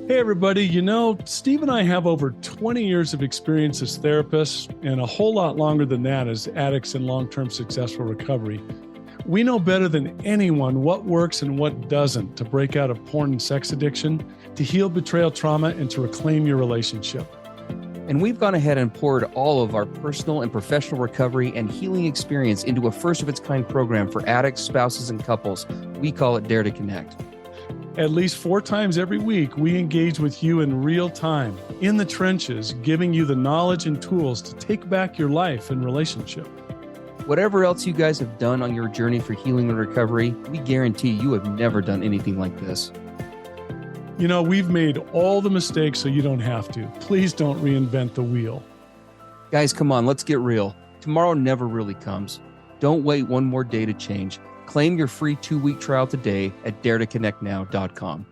Hey, everybody. Steve and I have over 20 years of experience as therapists and a whole lot longer than that as addicts in long-term successful recovery. We know better than anyone what works and what doesn't to break out of porn and sex addiction, to heal betrayal trauma, and to reclaim your relationship. And we've gone ahead and poured all of our personal and professional recovery and healing experience into a first-of-its-kind program for addicts, spouses, and couples. We call it Dare to Connect. At least 4 times every week, we engage with you in real time, in the trenches, giving you the knowledge and tools to take back your life and relationship. Whatever else you guys have done on your journey for healing and recovery, we guarantee you have never done anything like this. We've made all the mistakes so you don't have to. Please don't reinvent the wheel. Guys, come on, let's get real. Tomorrow never really comes. Don't wait one more day to change. Claim your free 2-week trial today at daretoconnectnow.com.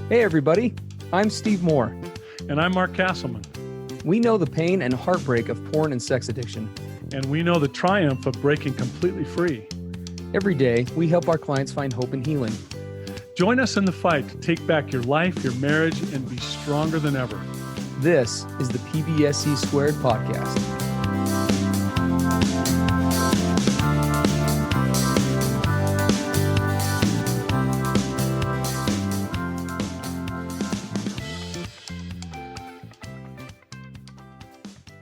Hey everybody, I'm Steve Moore. And I'm Mark Castleman. We know the pain and heartbreak of porn and sex addiction. And we know the triumph of breaking completely free. Every day, we help our clients find hope and healing. Join us in the fight to take back your life, your marriage, and be stronger than ever. This is the PBSE Squared Podcast.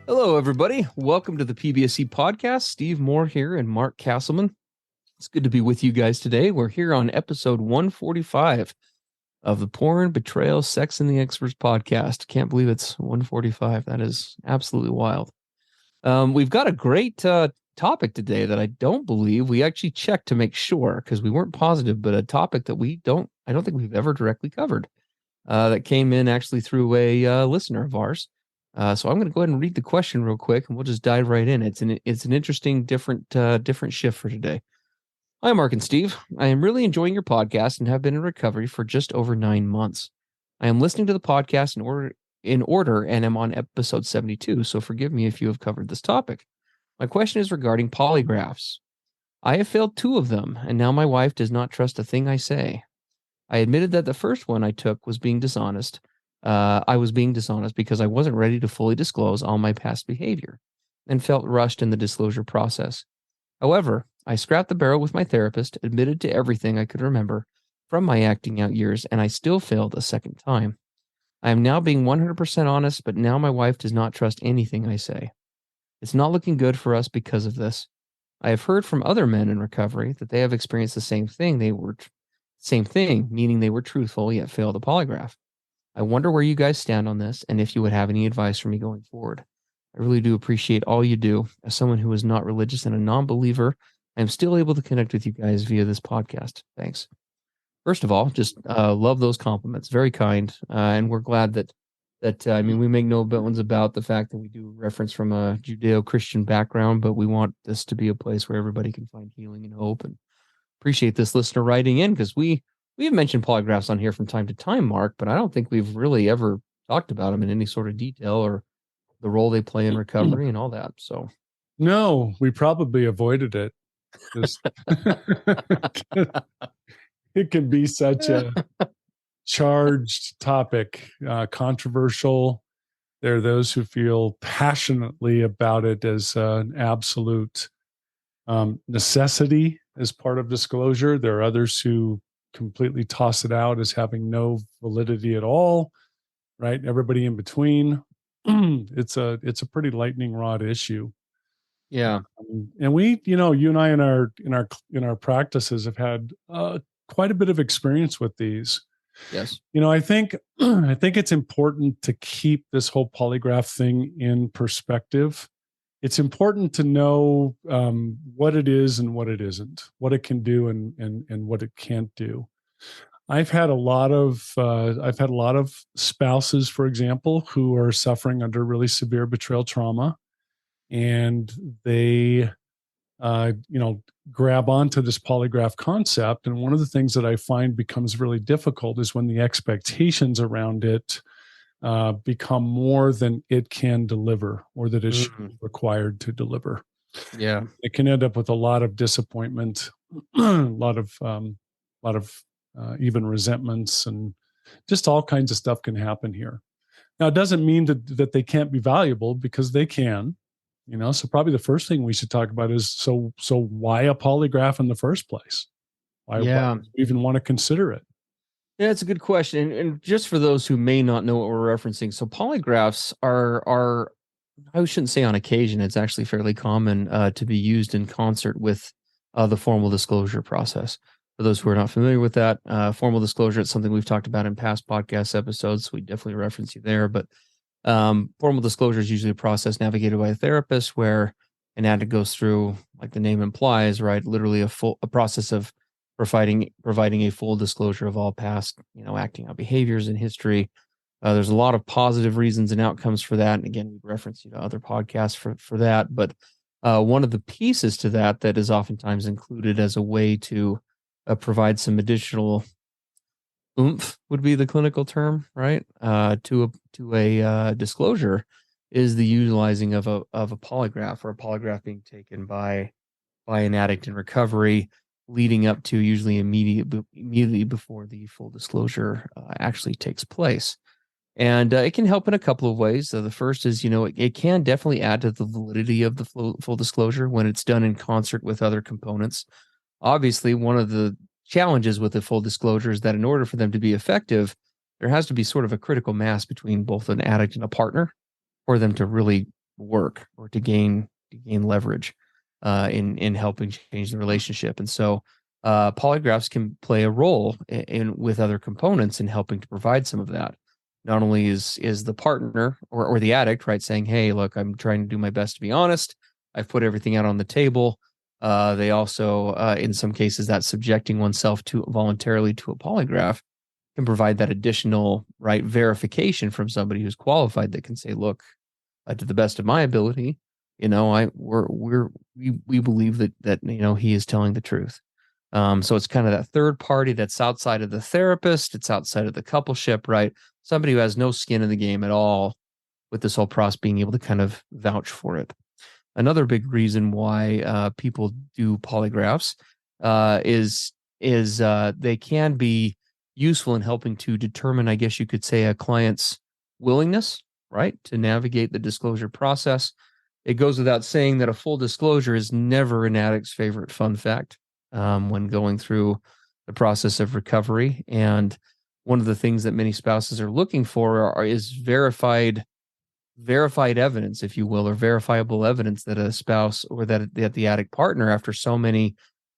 Hello, everybody. Welcome to the PBSE Podcast. Steve Moore here and Mark Castleman. It's good to be with you guys today. We're here on episode 145 of the Porn, Betrayal, Sex, and the Experts podcast. Can't believe it's 145. That is absolutely wild. We've got a great topic today that I don't believe we actually checked to make sure because we weren't positive, but a topic that I don't think we've ever directly covered that came in actually through a listener of ours. So I'm going to go ahead and read the question real quick, and we'll just dive right in. It's an interesting, different shift for today. Hi, Mark and Steve. I am really enjoying your podcast and have been in recovery for just over 9 months. I am listening to the podcast in order and am on episode 72, so forgive me if you have covered this topic. My question is regarding polygraphs. I have failed 2 of them, and now my wife does not trust a thing I say. I admitted that the first one I took was being dishonest. I was being dishonest because I wasn't ready to fully disclose all my past behavior and felt rushed in the disclosure process. However, I scrapped the barrel with my therapist, admitted to everything I could remember from my acting out years, and I still failed a second time. I am now being 100% honest, but now my wife does not trust anything I say. It's not looking good for us because of this. I have heard from other men in recovery that they have experienced the same thing, meaning they were truthful yet failed a polygraph. I wonder where you guys stand on this and if you would have any advice for me going forward. I really do appreciate all you do. As someone who is not religious and a non-believer, I am still able to connect with you guys via this podcast. Thanks. First of all, just love those compliments. Very kind. And we're glad that we make no bones about the fact that we do reference from a Judeo-Christian background, but we want this to be a place where everybody can find healing and hope. And appreciate this listener writing in because we have mentioned polygraphs on here from time to time, Mark, but I don't think we've really ever talked about them in any sort of detail or the role they play in recovery and all that. So, no, we probably avoided it. It can be such a charged topic, controversial. There are those who feel passionately about it as an absolute necessity as part of disclosure. There are others who completely toss it out as having no validity at all, right? Everybody in between. It's a pretty lightning rod issue. Yeah. And we, you and I in our practices have had quite a bit of experience with these. Yes. I think it's important to keep this whole polygraph thing in perspective. It's important to know what it is and what it isn't, what it can do and what it can't do. I've had a lot of spouses, for example, who are suffering under really severe betrayal trauma, and they grab onto this polygraph concept. And one of the things that I find becomes really difficult is when the expectations around it become more than it can deliver, or that it should be required to deliver. Yeah, it can end up with a lot of disappointment, a lot of even resentments, and just all kinds of stuff can happen here. Now, it doesn't mean that they can't be valuable, because they can. So probably the first thing we should talk about is, so why a polygraph in the first place? Why do you even want to consider it? Yeah, it's a good question. And just for those who may not know what we're referencing, so polygraphs are I shouldn't say on occasion, it's actually fairly common to be used in concert with the formal disclosure process. For those who are not familiar with that, formal disclosure, it's something we've talked about in past podcast episodes. We definitely reference you there. But formal disclosure is usually a process navigated by a therapist where an addict goes through, like the name implies, right, literally a process of providing a full disclosure of all past, acting out behaviors in history. There's a lot of positive reasons and outcomes for that. And again, we reference other podcasts for that. But one of the pieces to that is oftentimes included as a way to provide some additional oomph, would be the clinical term, right? To a disclosure, is the utilizing of a polygraph, or a polygraph being taken by an addict in recovery, leading up to usually immediately before the full disclosure actually takes place. And it can help in a couple of ways. So the first is, it can definitely add to the validity of the full disclosure when it's done in concert with other components. Obviously, one of the challenges with the full disclosure is that in order for them to be effective, there has to be sort of a critical mass between both an addict and a partner for them to really work, or to gain leverage in helping change the relationship. And so polygraphs can play a role with other components in helping to provide some of that. Not only is the partner or the addict, right, saying, hey, look, I'm trying to do my best to be honest, I've put everything out on the table. They also, in some cases, that subjecting oneself to voluntarily to a polygraph can provide that additional, right, verification from somebody who's qualified, that can say, look, to the best of my ability, we believe that he is telling the truth. So it's kind of that third party that's outside of the therapist, it's outside of the coupleship, right? Somebody who has no skin in the game at all with this whole process, being able to kind of vouch for it. Another big reason why people do polygraphs is they can be useful in helping to determine, I guess you could say, a client's willingness, right, to navigate the disclosure process. It goes without saying that a full disclosure is never an addict's favorite fun fact when going through the process of recovery. And one of the things that many spouses are looking for is verified evidence, if you will, or verifiable evidence that a spouse, or that the addict partner, after so many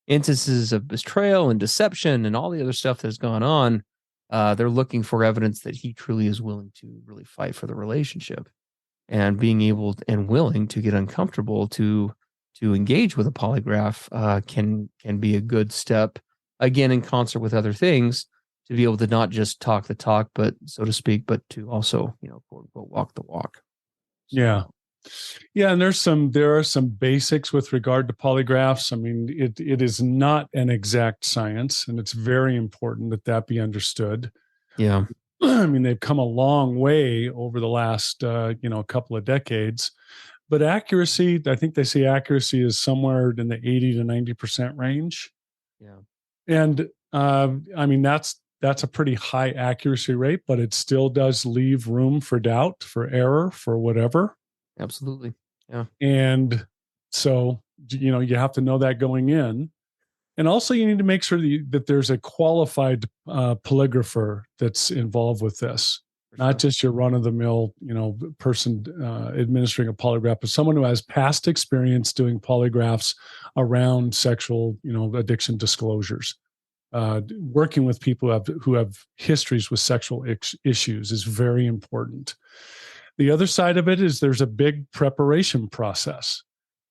instances of betrayal and deception and all the other stuff that's gone on, they're looking for evidence that he truly is willing to really fight for the relationship. And being able and willing to get uncomfortable to engage with a polygraph can be a good step, again, in concert with other things, to be able to not just talk the talk, but so to speak, but to also, quote unquote, walk the walk. Yeah. And there are some basics with regard to polygraphs. I mean, it is not an exact science, and it's very important that be understood. Yeah. I mean, they've come a long way over the last, couple of decades, but accuracy, I think they say accuracy is somewhere in the 80 to 90% range. Yeah. And I mean, that's a pretty high accuracy rate, but it still does leave room for doubt, for error, for whatever. Absolutely. Yeah. And so, you have to know that going in. And also, you need to make sure that there's a qualified polygrapher that's involved with this, not just your run-of-the-mill, person administering a polygraph, but someone who has past experience doing polygraphs around sexual, addiction disclosures. Working with people who have histories with sexual issues is very important. The other side of it is there's a big preparation process.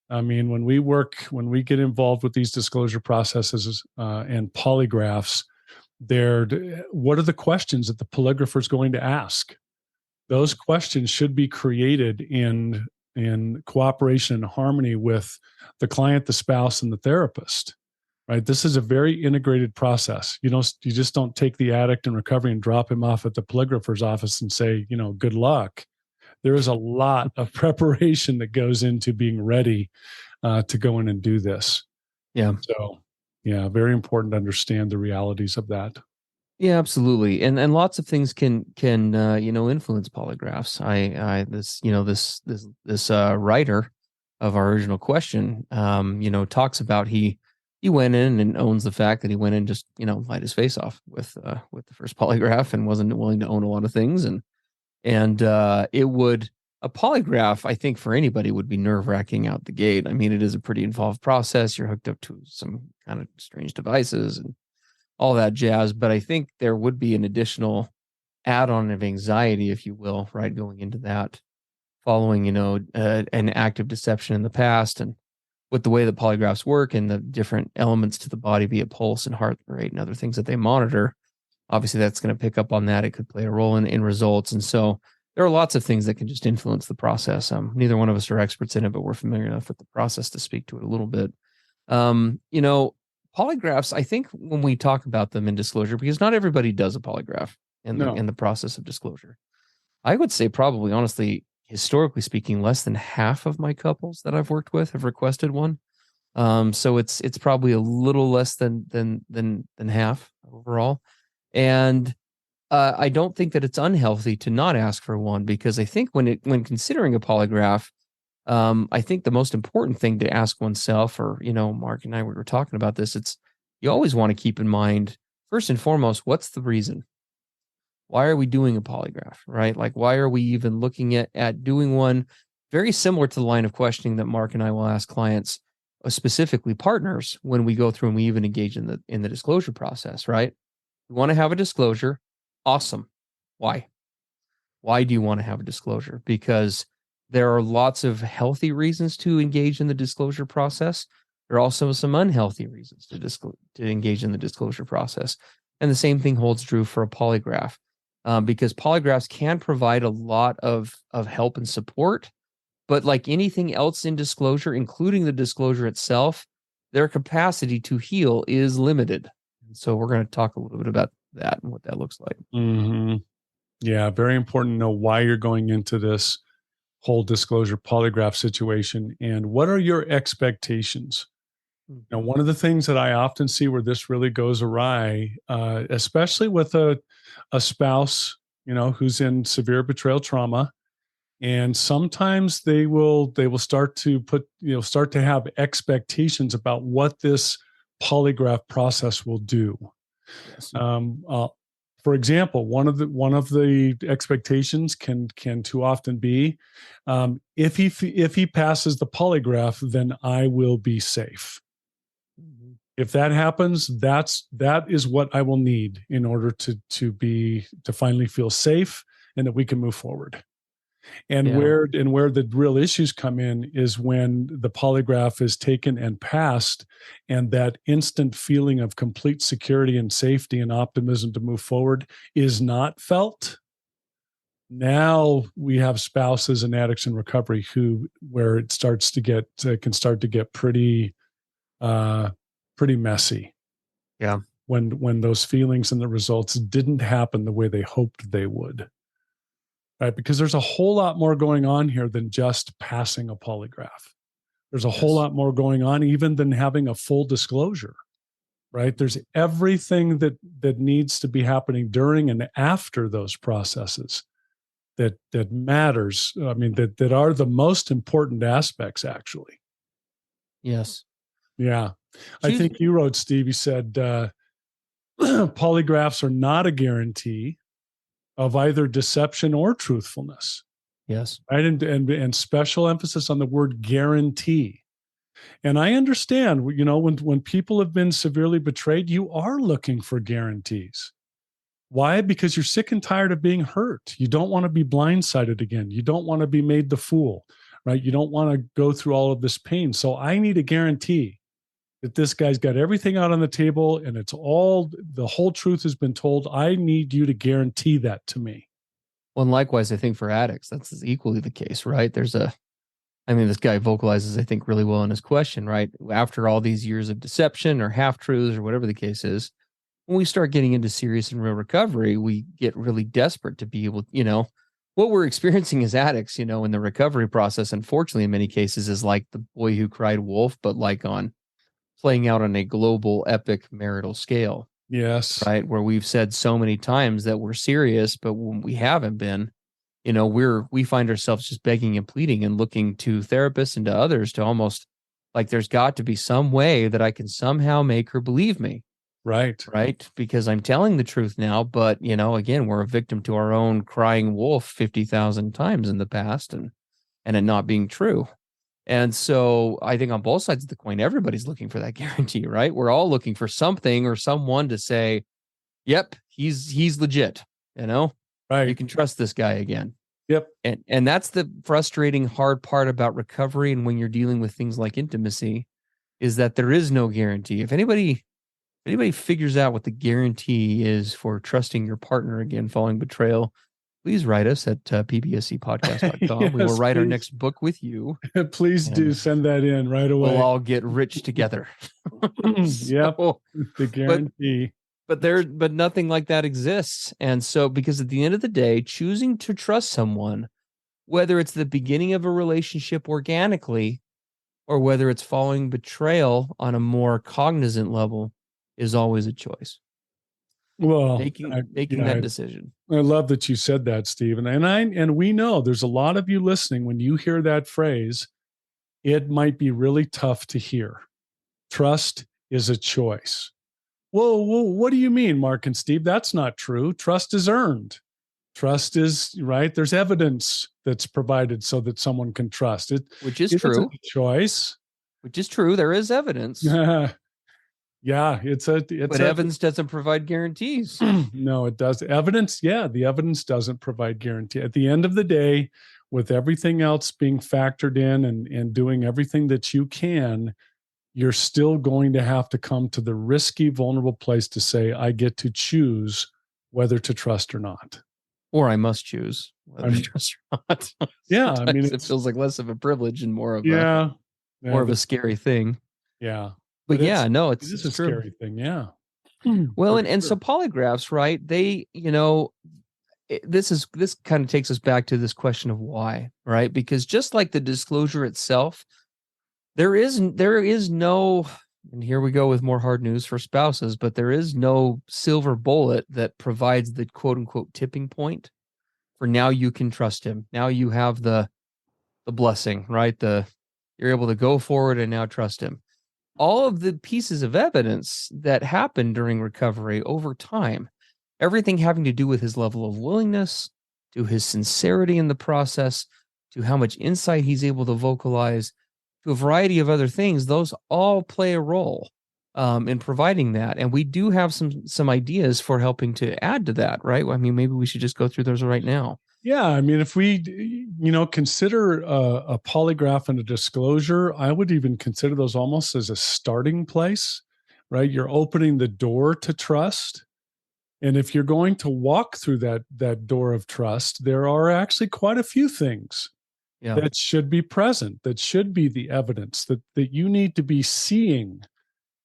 I mean, when we get involved with these disclosure processes and polygraphs, what are the questions that the polygrapher is going to ask? Those questions should be created in in cooperation and harmony with the client, the spouse, and the therapist. Right. This is a very integrated process. You just don't take the addict in recovery and drop him off at the polygrapher's office and say, good luck. There is a lot of preparation that goes into being ready to go in and do this. Yeah. So, yeah, very important to understand the realities of that. Yeah, absolutely. And lots of things can influence polygraphs. This writer of our original question, talks about he went in and owns the fact that he went in just, light his face off with the first polygraph and wasn't willing to own a lot of things. And a polygraph, I think for anybody would be nerve-wracking out the gate. I mean, it is a pretty involved process. You're hooked up to some kind of strange devices and all that jazz. But I think there would be an additional add-on of anxiety, if you will, right, going into that, following, an active deception in the past, and with the way that polygraphs work and the different elements to the body, be it pulse and heart rate and other things that they monitor, obviously that's going to pick up on that. It could play a role in results. And so there are lots of things that can just influence the process. Neither one of us are experts in it, but we're familiar enough with the process to speak to it a little bit. Polygraphs, I think when we talk about them in disclosure, because not everybody does a polygraph in the process of disclosure, I would say probably, honestly, historically speaking, less than half of my couples that I've worked with have requested one. So it's probably a little less than half overall. And I don't think that it's unhealthy to not ask for one, because I think when considering a polygraph, I think the most important thing to ask oneself, or, Mark and I, we were talking about this, you always want to keep in mind, first and foremost, what's the reason? Why are we doing a polygraph, right? Like, why are we even looking at doing one? Very similar to the line of questioning that Mark and I will ask clients, specifically partners, when we go through and we even engage in the disclosure process, right? We want to have a disclosure. Awesome. Why? Why do you want to have a disclosure? Because there are lots of healthy reasons to engage in the disclosure process. There are also some unhealthy reasons to engage in the disclosure process. And the same thing holds true for a polygraph, because polygraphs can provide a lot of help and support. But like anything else in disclosure, including the disclosure itself, their capacity to heal is limited. So we're going to talk a little bit about that and what that looks like. Mm-hmm. Yeah, very important to know why you're going into this whole disclosure polygraph situation and what are your expectations. Now, one of the things that I often see where this really goes awry, especially with a spouse, who's in severe betrayal trauma, and sometimes they will start to start to have expectations about what this polygraph process will do. Yes. For example, one of the expectations can too often be, if he passes the polygraph, then I will be safe. Mm-hmm. If that happens, that is what I will need in order to finally feel safe and that we can move forward. And where the real issues come in is when the polygraph is taken and passed, and that instant feeling of complete security and safety and optimism to move forward is not felt. Now we have spouses and addicts in recovery where it starts to get can start to get pretty messy. Yeah. When those feelings and the results didn't happen the way they hoped they would. Right? Because there's a whole lot more going on here than just passing a polygraph. There's a whole lot more going on even than having a full disclosure, right? There's everything that needs to be happening during and after those processes that matters. I mean, that are the most important aspects, actually. Yes. Yeah. I think you wrote, Steve, you said polygraphs are not a guarantee of either deception or truthfulness. Yes. Right. And special emphasis on the word guarantee. And I understand, when people have been severely betrayed, you are looking for guarantees. Why? Because you're sick and tired of being hurt. You don't want to be blindsided again. You don't want to be made the fool, right? You don't want to go through all of this pain. So I need a guarantee that this guy's got everything out on the table and the whole truth has been told. I need you to guarantee that to me. Well, and likewise, I think for addicts, that's equally the case, right? There's a I mean, this guy vocalizes, I think, really well in his question, right? After all these years of deception or half truths or whatever the case is, when we start getting into serious and real recovery, we get really desperate to be able, what we're experiencing as addicts, in the recovery process, unfortunately, in many cases, is like the boy who cried wolf, but like on playing out on a global epic marital scale, Yes. right? Where we've said so many times that we're serious, but when we haven't been, we find ourselves just begging and pleading and looking to therapists and to others to almost like there's got to be some way that I can somehow make her believe me. Right. Right. Because I'm telling the truth now, but again, we're a victim to our own crying wolf 50,000 times in the past and it not being true. And so I think on both sides of the coin, everybody's looking for that guarantee, right? We're all looking for something or someone to say, yep, he's legit, you Right. can trust this guy again. Yep. And that's the frustrating, hard part about recovery. And when you're dealing with things like intimacy, is that there is no guarantee. If anybody figures out what the guarantee is for trusting your partner again following betrayal, please write us at pbsepodcast.com. Yes, we will write our please. next book with you. Please do send that in right away. We'll all get rich together. Yep. The guarantee. But nothing like that exists. And so, because at the end of the day, choosing to trust someone, whether it's the beginning of a relationship organically or whether it's following betrayal on a more cognizant level, is always a choice. Well, Making that decision. I love that you said that, Stephen. And we know there's a lot of you listening. When you hear that phrase, it might be really tough to hear. Trust is a choice. Well, what do you mean, Mark and Steve? That's not true. Trust is earned. Trust is right. There's evidence that's provided so that someone can trust it, which is true. A choice, which is true. There is evidence. Yeah, but evidence doesn't provide guarantees. No, it does. Evidence, yeah, the evidence doesn't provide guarantee. At the end of the day, with everything else being factored in and doing everything that you can, you're still going to have to come to the risky, vulnerable place to say, I get to choose whether to trust or not. Or I must choose whether to trust or not. Yeah, I mean, it feels like less of a privilege and more of of a scary thing. Yeah. But yeah, no, it's a true. Scary thing. Yeah. Well, and so polygraphs, right? They, this kind of takes us back to this question of why, right? Because just like the disclosure itself, there is no, and here we go with more hard news for spouses, but there is no silver bullet that provides the quote unquote tipping point for now you can trust him. Now you have the blessing, right? You're able to go forward and now trust him. All of the pieces of evidence that happen during recovery over time, everything having to do with his level of willingness, to his sincerity in the process, to how much insight he's able to vocalize, to a variety of other things, those all play a role in providing that. And we do have some ideas for helping to add to that, right? I mean, maybe we should just go through those right now. Yeah, I mean, if we, consider a polygraph and a disclosure, I would even consider those almost as a starting place, right? You're opening the door to trust. And if you're going to walk through that door of trust, there are actually quite a few things that should be present, that should be the evidence that you need to be seeing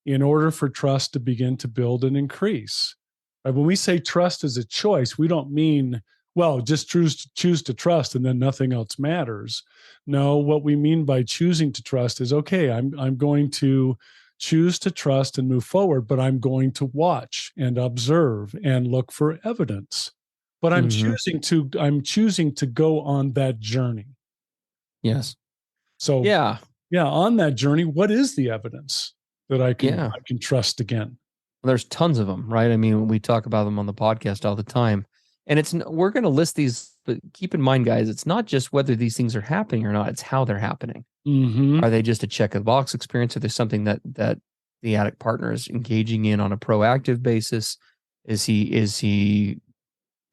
in order for trust to begin to build and increase. Right? When we say trust is a choice, we don't mean, well, just choose to trust and then nothing else matters. No, what we mean by choosing to trust is, okay, I'm going to choose to trust and move forward, but I'm going to watch and observe and look for evidence. But I'm choosing to go on that journey. Yes. So on that journey, what is the evidence that I can trust again? Well, there's tons of them, right? I mean, we talk about them on the podcast all the time. And we're going to list these, but keep in mind, guys, it's not just whether these things are happening or not, it's how they're happening. Mm-hmm. Are they just a check of the box experience? Or there's something that the addict partner is engaging in on a proactive basis? Is he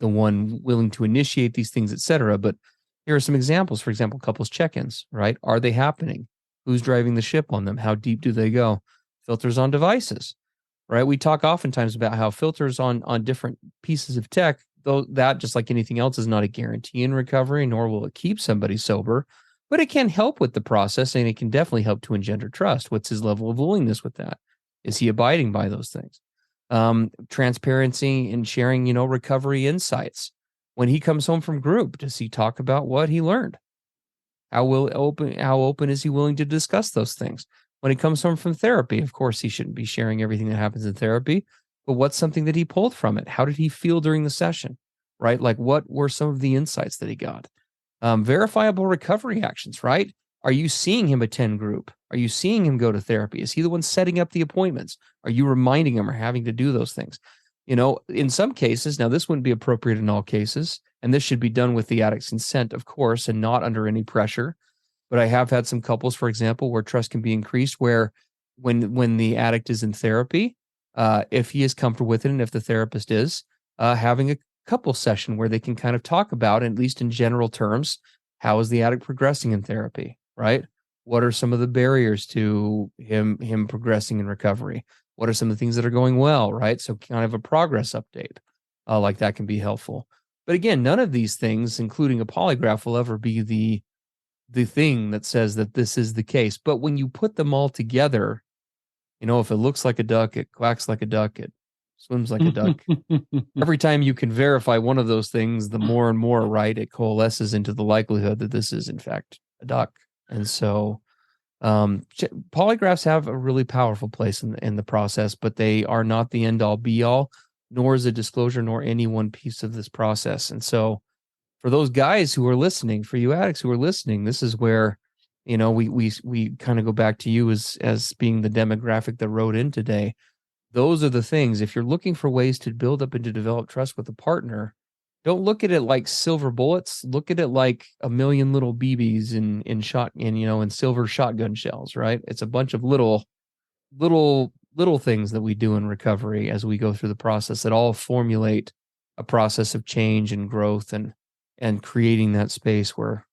the one willing to initiate these things, et cetera? But here are some examples. For example, couples check-ins, right? Are they happening? Who's driving the ship on them? How deep do they go? Filters on devices, right? We talk oftentimes about how filters on different pieces of tech, though that, just like anything else, is not a guarantee in recovery, nor will it keep somebody sober, but it can help with the process, and it can definitely help to engender trust. What's his level of willingness with that? Is he abiding by those things? Transparency and sharing, recovery insights. When he comes home from group, does he talk about what he learned? How open is he willing to discuss those things? When he comes home from therapy, of course, he shouldn't be sharing everything that happens in therapy, but what's something that he pulled from it? How did he feel during the session, right? Like, what were some of the insights that he got? Verifiable recovery actions, right? Are you seeing him attend group? Are you seeing him go to therapy? Is he the one setting up the appointments? Are you reminding him or having to do those things? In some cases, now this wouldn't be appropriate in all cases, and this should be done with the addict's consent, of course, and not under any pressure. But I have had some couples, for example, where trust can be increased, where when the addict is in therapy, if he is comfortable with it, and if the therapist is, having a couple session where they can kind of talk about, at least in general terms, how is the addict progressing in therapy, right? What are some of the barriers to him progressing in recovery? What are some of the things that are going well, right? So kind of a progress update like that can be helpful. But again, none of these things, including a polygraph, will ever be the thing that says that this is the case. But when you put them all together, if it looks like a duck, it quacks like a duck, it swims like a duck. Every time you can verify one of those things, the more and more, right, it coalesces into the likelihood that this is in fact a duck. And so polygraphs have a really powerful place in the process, but they are not the end all be all, nor is a disclosure, nor any one piece of this process. And so for those guys who are listening, for you addicts who are listening, this is where, we kind of go back to you as being the demographic that wrote in today. Those are the things. If you're looking for ways to build up and to develop trust with a partner, don't look at it like silver bullets. Look at it like a million little BBs in silver shotgun shells, right? It's a bunch of little things that we do in recovery as we go through the process that all formulate a process of change and growth and creating that space where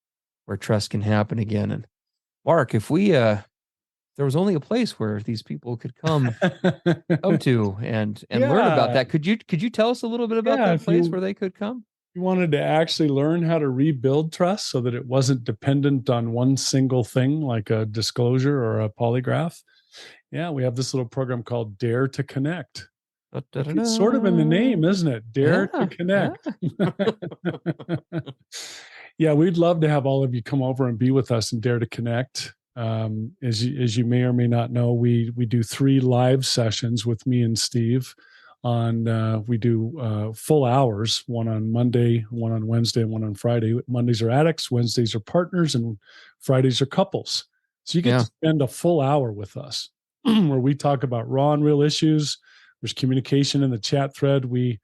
trust can happen again. And Mark, if there was only a place where these people could come to and learn about that, could you tell us a little bit about that place where they could come? You wanted to actually learn how to rebuild trust so that it wasn't dependent on one single thing like a disclosure or a polygraph. Yeah, we have this little program called Dare to Connect. It's sort of in the name, isn't it? Dare to Connect. Yeah, we'd love to have all of you come over and be with us and Dare to Connect. As you may or may not know, we do 3 live sessions with me and Steve. We do full hours, one on Monday, one on Wednesday, and one on Friday. Mondays are addicts, Wednesdays are partners, and Fridays are couples. So you get to spend a full hour with us where we talk about raw and real issues. There's communication in the chat thread. We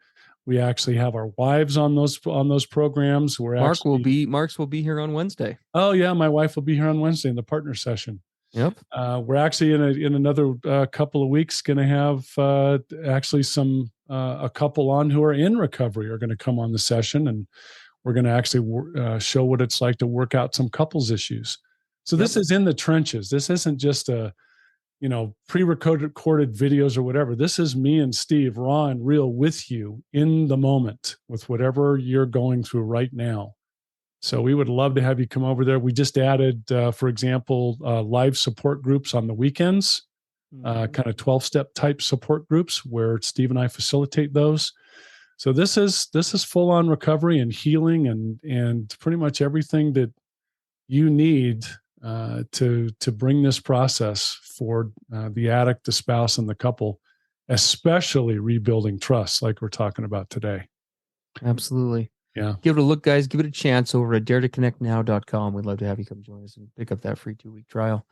actually have our wives on those programs. Marks will be here on Wednesday. Oh yeah, my wife will be here on Wednesday in the partner session. Yep. We're actually in another couple of weeks going to have actually a couple on who are in recovery are going to come on the session, and we're going to actually show what it's like to work out some couples issues. So this is in the trenches. This isn't just pre-recorded videos or whatever. This is me and Steve, raw and real, with you in the moment with whatever you're going through right now. So we would love to have you come over there. We just added, for example, live support groups on the weekends, kind of 12-step type support groups where Steve and I facilitate those. So this is full-on recovery and healing and pretty much everything that you need to bring this process for the addict, the spouse, and the couple, especially rebuilding trust like we're talking about today. Absolutely. Yeah. Give it a look, guys. Give it a chance over at daretoconnectnow.com. We'd love to have you come join us and pick up that free 2-week trial.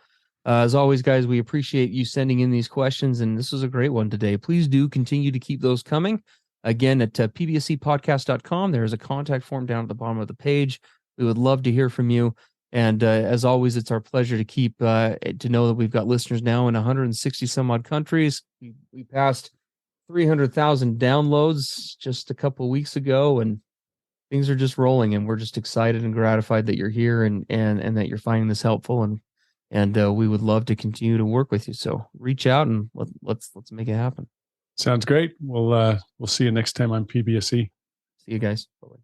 As always, guys, we appreciate you sending in these questions, and this was a great one today. Please do continue to keep those coming. Again, at pbsepodcast.com, there is a contact form down at the bottom of the page. We would love to hear from you. And as always, it's our pleasure to keep to know that we've got listeners now in 160 some odd countries. We passed 300,000 downloads just a couple of weeks ago, and things are just rolling, and we're just excited and gratified that you're here and that you're finding this helpful, and we would love to continue to work with you. So reach out and let's make it happen. Sounds great. We'll see you next time on PBSE. See you guys. Bye.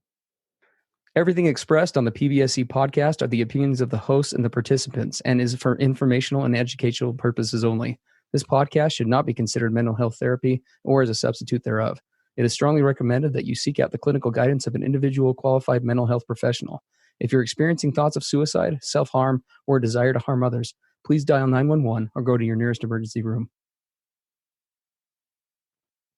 Everything expressed on the PBSE podcast are the opinions of the hosts and the participants and is for informational and educational purposes only. This podcast should not be considered mental health therapy or as a substitute thereof. It is strongly recommended that you seek out the clinical guidance of an individual qualified mental health professional. If you're experiencing thoughts of suicide, self-harm, or a desire to harm others, please dial 911 or go to your nearest emergency room.